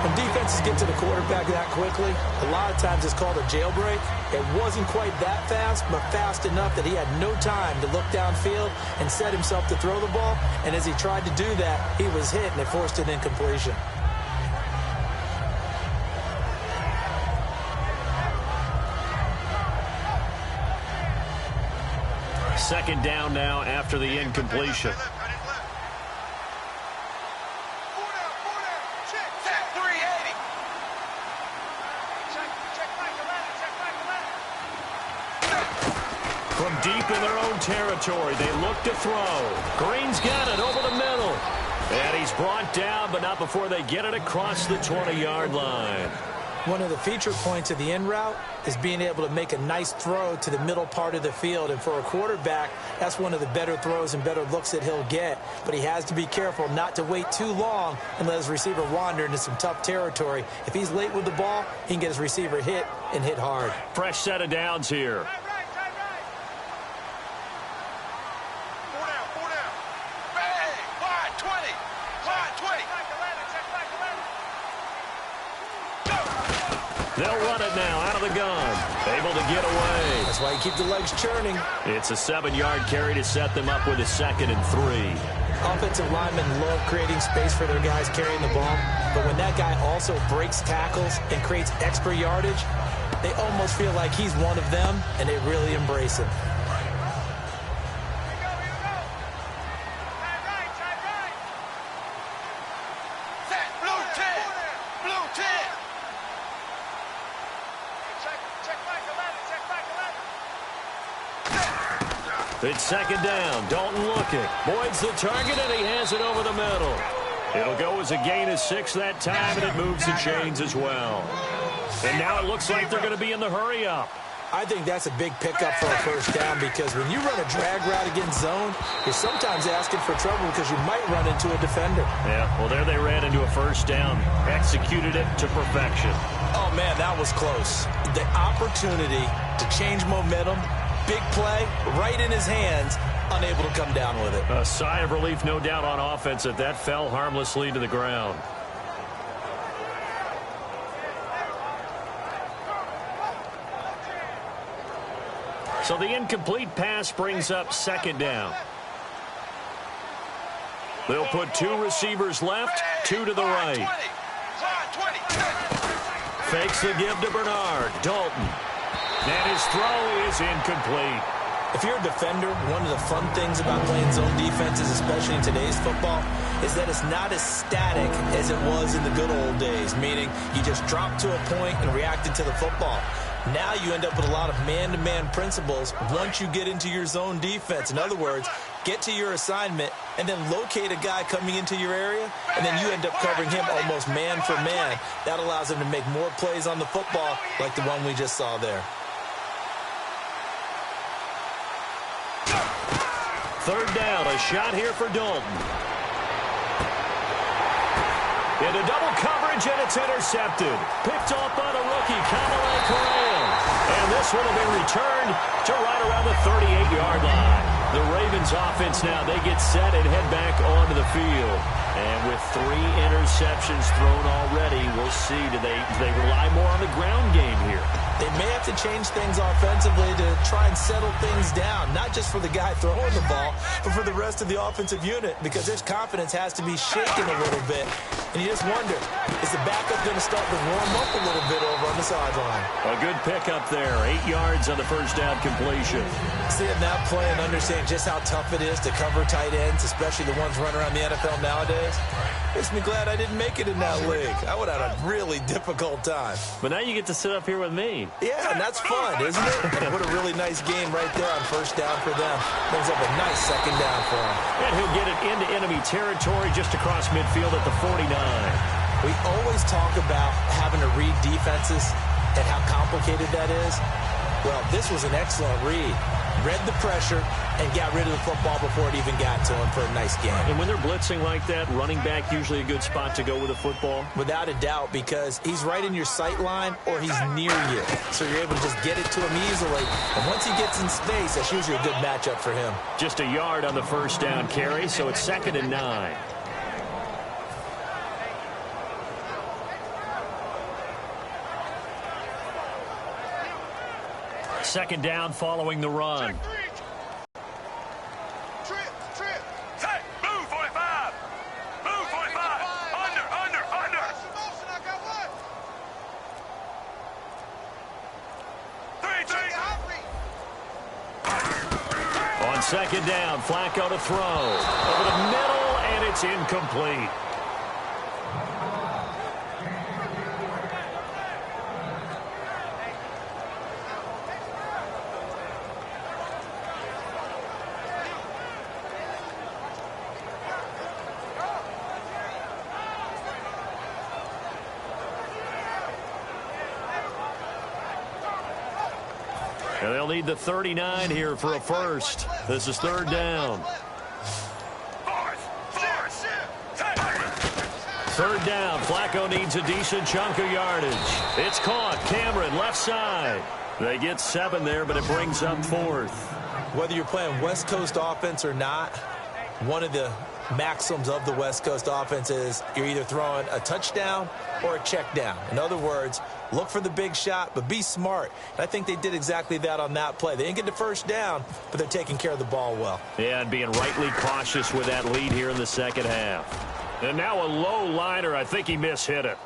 When defenses get to the quarterback that quickly, a lot of times it's called a jailbreak. It wasn't quite that fast, but fast enough that he had no time to look downfield and set himself to throw the ball. And as he tried to do that, he was hit, and it forced an incompletion. Second down now after the incompletion. From deep in their own territory, they look to throw. Green's got it over the middle. And he's brought down, but not before they get it across the 20-yard line. One of the feature points of the in route is being able to make a nice throw to the middle part of the field. And for a quarterback, that's one of the better throws and better looks that he'll get. But he has to be careful not to wait too long and let his receiver wander into some tough territory. If he's late with the ball, he can get his receiver hit and hit hard. Fresh set of downs here. They'll run it now out of the gun. Able to get away. That's why you keep the legs churning. It's a 7-yard carry to set them up with a 2nd and 3. Offensive linemen love creating space for their guys carrying the ball. But when that guy also breaks tackles and creates extra yardage, they almost feel like he's one of them, and they really embrace him. It's 2nd down. Dalton looking. Boyd's the target, and he has it over the middle. It'll go as a gain of 6 that time, and it moves the chains as well. And now it looks like they're going to be in the hurry-up. I think that's a big pickup for a first down because when you run a drag route against zone, you're sometimes asking for trouble because you might run into a defender. Yeah, well, there they ran into a first down. Executed it to perfection. Oh, man, that was close. The opportunity to change momentum, big play, right in his hands, unable to come down with it. A sigh of relief, no doubt, on offense that fell harmlessly to the ground. So the incomplete pass brings up second down. They'll put two receivers left, two to the right. Fakes the give to Bernard. Dalton. And his throw is incomplete. If you're a defender, one of the fun things about playing zone defenses, especially in today's football, is that it's not as static as it was in the good old days, meaning you just drop to a point and reacted to the football. Now you end up with a lot of man-to-man principles once you get into your zone defense. In other words, get to your assignment and then locate a guy coming into your area, and then you end up covering him almost man for man. That allows him to make more plays on the football like the one we just saw there. Third down, a shot here for Dalton. Into double coverage, and it's intercepted. Picked off by the rookie, Kamala Corral. And this one will be returned to right around the 38-yard line. The Ravens offense now, they get set and head back onto the field. And with 3 interceptions thrown already, we'll see, do they rely more on the ground game here? They may have to change things offensively to try and settle things down, not just for the guy throwing the ball, but for the rest of the offensive unit, because their confidence has to be shaken a little bit. And you just wonder, is the backup going to start to warm up a little bit over on the sideline? A good pickup there, 8 yards on the first down completion. Seeing that play and understanding just how tough it is to cover tight ends, especially the ones running around the NFL nowadays, makes me glad I didn't make it in that league. I would have had a really difficult time. But now you get to sit up here with me. Yeah, and that's fun, isn't it? And what a really nice game right there on first down for them. Brings up a nice second down for him. And he'll get it into enemy territory just across midfield at the 49. We always talk about having to read defenses and how complicated that is. Well, this was an excellent read. Read the pressure and got rid of the football before it even got to him for a nice game. And when they're blitzing like that, running back usually a good spot to go with the football? Without a doubt, because he's right in your sight line or he's near you. So you're able to just get it to him easily. And once he gets in space, that's usually a good matchup for him. Just a yard on the first down carry, so it's 2nd and 9. Second down following the run. Hey, move 45. Move 45. Under. 3. On second down, Flacco to throw. Over the middle, and it's incomplete. And they'll need the 39 here for a first. This is third down. Third down. Flacco needs a decent chunk of yardage. It's caught. Cameron, left side. They get 7 there, but it brings up 4th. Whether you're playing West Coast offense or not, one of the maxims of the West Coast offense is you're either throwing a touchdown or a check down. In other words, look for the big shot, but be smart. And I think they did exactly that on that play. They didn't get the first down, but they're taking care of the ball well. Yeah, and being rightly cautious with that lead here in the second half. And now a low liner. I think he mishit it.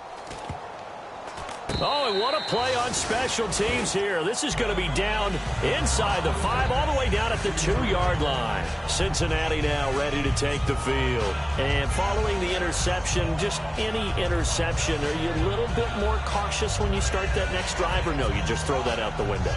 Oh, and what a play on special teams here. This is going to be down inside the 5, all the way down at the 2-yard line. Cincinnati now ready to take the field. And following the interception, just any interception, are you a little bit more cautious when you start that next drive, or no, you just throw that out the window?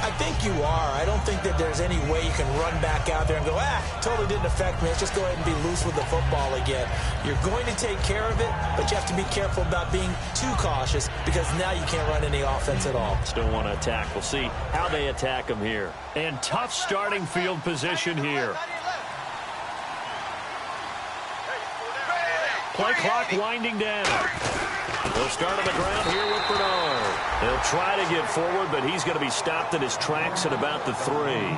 I think you are. I don't think that there's any way you can run back out there and go, totally didn't affect me. Let's just go ahead and be loose with the football again. You're going to take care of it, but you have to be careful about being too cautious because now you can't run any offense at all. Still want to attack. We'll see how they attack him here. And tough starting field position here. Play clock winding down. They'll start on the ground here with Bernard. They'll try to get forward, but he's going to be stopped in his tracks at about the 3.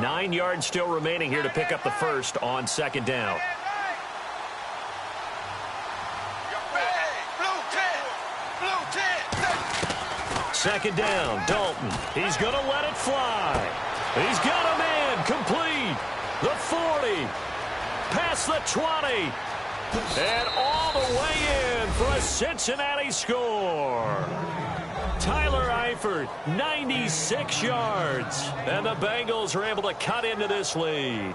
Nine yards still remaining here to pick up the first on second down. Second down, Dalton. He's going to let it fly. He's got a man complete. The 40. Past the 20. And all the way in for a Cincinnati score. Tyler Eifert, 96 yards. And the Bengals are able to cut into this lead.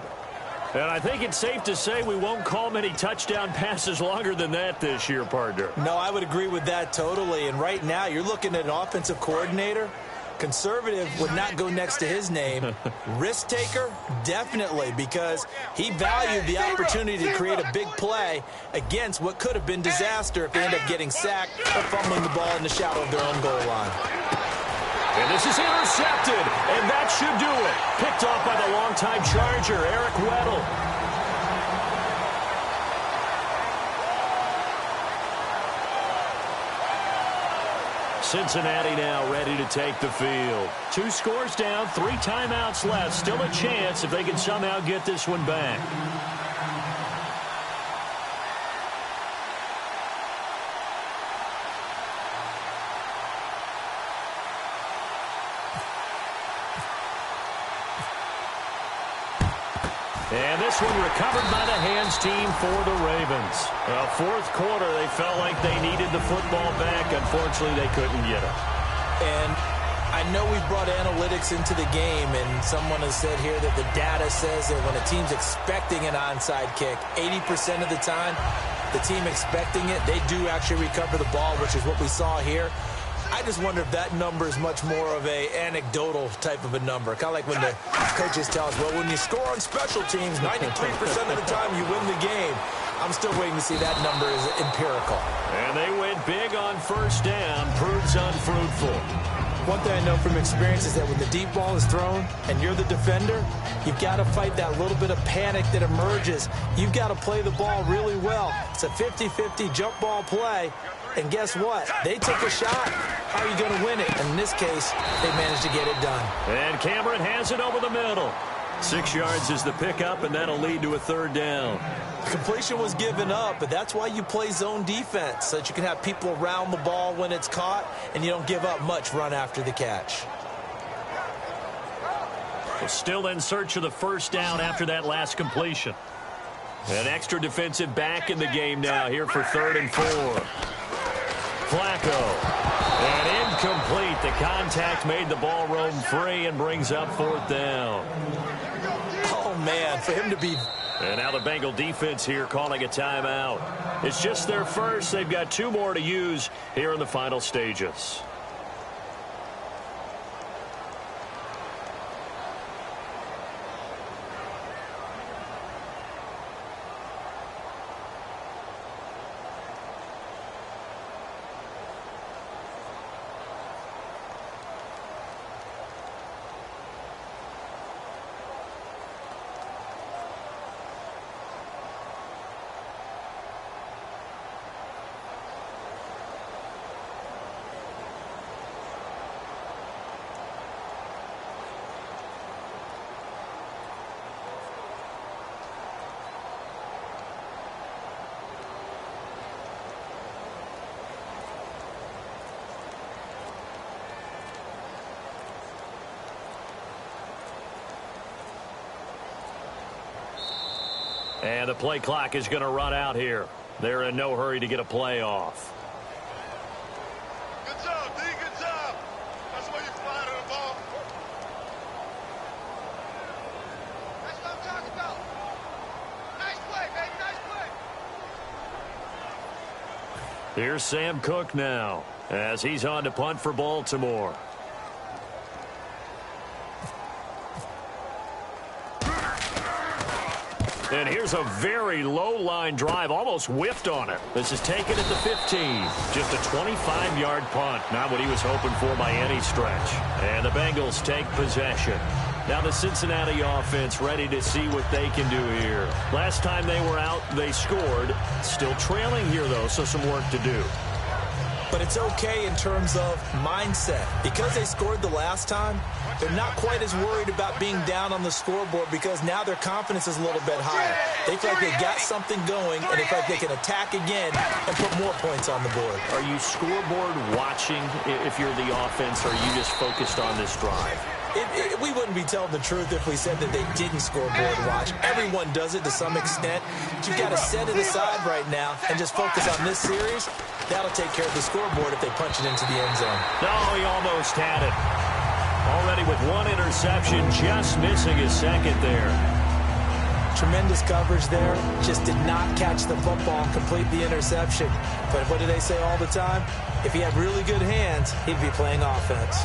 And I think it's safe to say we won't call many touchdown passes longer than that this year, partner. No, I would agree with that totally. And right now, you're looking at an offensive coordinator. Conservative would not go next to his name. Risk taker, definitely, because he valued the opportunity to create a big play against what could have been disaster if they end up getting sacked or fumbling the ball in the shadow of their own goal line. And this is intercepted, and that should do it. Picked off by the longtime Charger, Eric Weddle. Cincinnati now ready to take the field. 2 scores down, 3 timeouts left. Still a chance if they can somehow get this one back. And this one recovered by the hands team for the Ravens. Fourth quarter, they felt like they needed the football back. Unfortunately, they couldn't get it. And I know we've brought analytics into the game, and someone has said here that the data says that when a team's expecting an onside kick, 80% of the time, the team expecting it, they do actually recover the ball, which is what we saw here. I just wonder if that number is much more of a anecdotal type of a number. Kind of like when the coaches tell us, well, when you score on special teams, 93% of the time you win the game. I'm still waiting to see that number is empirical. And they went big on first down. Proves unfruitful. One thing I know from experience is that when the deep ball is thrown and you're the defender, you've got to fight that little bit of panic that emerges. You've got to play the ball really well. It's a 50-50 jump ball play. And guess what? They took a shot. How are you going to win it? And in this case, they managed to get it done. And Cameron has it over the middle. 6 yards is the pickup, and that'll lead to a third down. Completion was given up, but that's why you play zone defense, so that you can have people around the ball when it's caught, and you don't give up much run after the catch. Well, still in search of the first down after that last completion. An extra defensive back in the game now here for 3rd and 4. Flacco. And incomplete. The contact made the ball roam free and brings up 4th down. Oh, man, for him to be... And now the Bengal defense here calling a timeout. It's just their first. They've got 2 more to use here in the final stages. And the play clock is going to run out here. They're in no hurry to get a play off. Good job, D. Good job. Here's Sam Cook now as he's on to punt for Baltimore. And here's a very low-line drive, almost whiffed on it. This is taken at the 15. Just a 25-yard punt, not what he was hoping for by any stretch. And the Bengals take possession. Now the Cincinnati offense ready to see what they can do here. Last time they were out, they scored. Still trailing here, though, so some work to do. But it's okay in terms of mindset. Because they scored the last time, they're not quite as worried about being down on the scoreboard because now their confidence is a little bit higher. They feel like they got something going, and they feel like they can attack again and put more points on the board. Are you scoreboard watching if you're the offense, or are you just focused on this drive? We wouldn't be telling the truth if we said that they didn't scoreboard watch. Everyone does it to some extent. But you've got to set it aside right now and just focus on this series. That'll take care of the scoreboard if they punch it into the end zone. No, he almost had it. Already with one interception, just missing his second there. Tremendous coverage there. Just did not catch the football and complete the interception. But what do they say all the time? If he had really good hands, he'd be playing offense.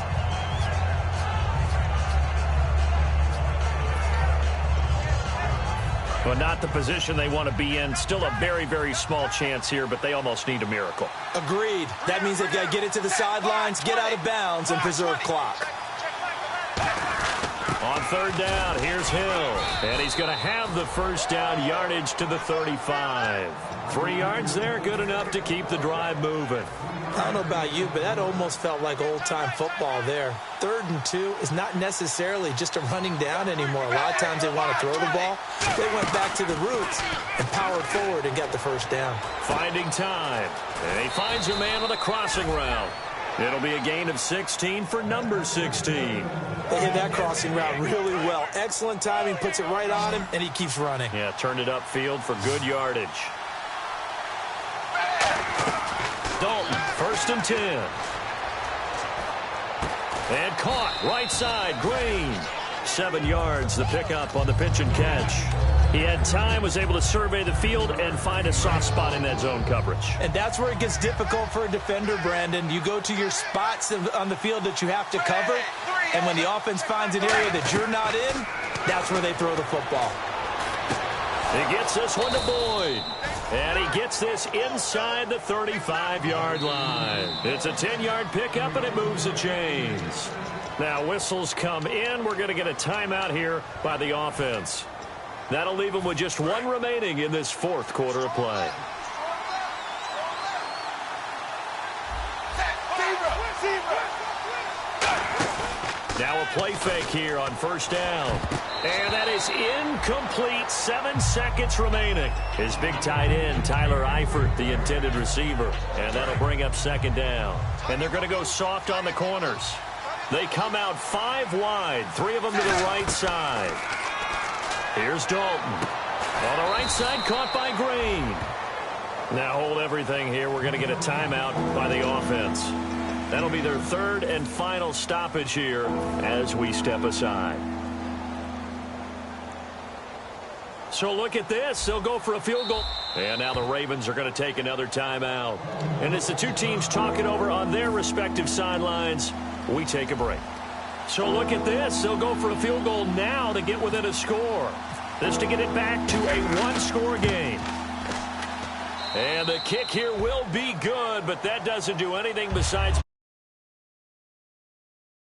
But not the position they want to be in. Still a very, very small chance here, but they almost need a miracle. Agreed. That means they've got to get it to the sidelines, get out of bounds, and preserve clock. On third down, here's Hill. And he's going to have the first down, yardage to the 35. 3 yards there, good enough to keep the drive moving. I don't know about you, but that almost felt like old-time football there. 3rd and 2 is not necessarily just a running down anymore. A lot of times they want to throw the ball. They went back to the roots and powered forward and got the first down. Finding time. And he finds a man on a crossing route. It'll be a gain of 16 for number 16. They hit that crossing route really well. Excellent timing, puts it right on him, and he keeps running. Yeah, turned it upfield for good yardage. Dalton, 1st and 10. And caught, right side, Green. 7 yards, the pickup on the pitch and catch. He had time, was able to survey the field and find a soft spot in that zone coverage. And that's where it gets difficult for a defender, Brandon. You go to your spots on the field that you have to cover, and when the offense finds an area that you're not in, that's where they throw the football. He gets this one to Boyd. And he gets this inside the 35-yard line. It's a 10-yard pickup, and it moves the chains. Now, whistles come in. We're going to get a timeout here by the offense. That'll leave them with just 1 remaining in this 4th quarter of play. Now a play fake here on 1st down. And that is incomplete. 7 seconds remaining. His big tight end, Tyler Eifert, the intended receiver. And that'll bring up 2nd down. And they're going to go soft on the corners. They come out 5 wide, 3 of them to the right side. Here's Dalton. On the right side, caught by Green. Now hold everything here. We're going to get a timeout by the offense. That'll be their 3rd and final stoppage here as we step aside. So look at this. They'll go for a field goal. And now the Ravens are going to take another timeout. And as the 2 teams talk it over on their respective sidelines, we take a break. So look at this. They'll go for a field goal now to get within a score. This to get it back to a 1-score game. And the kick here will be good, but that doesn't do anything besides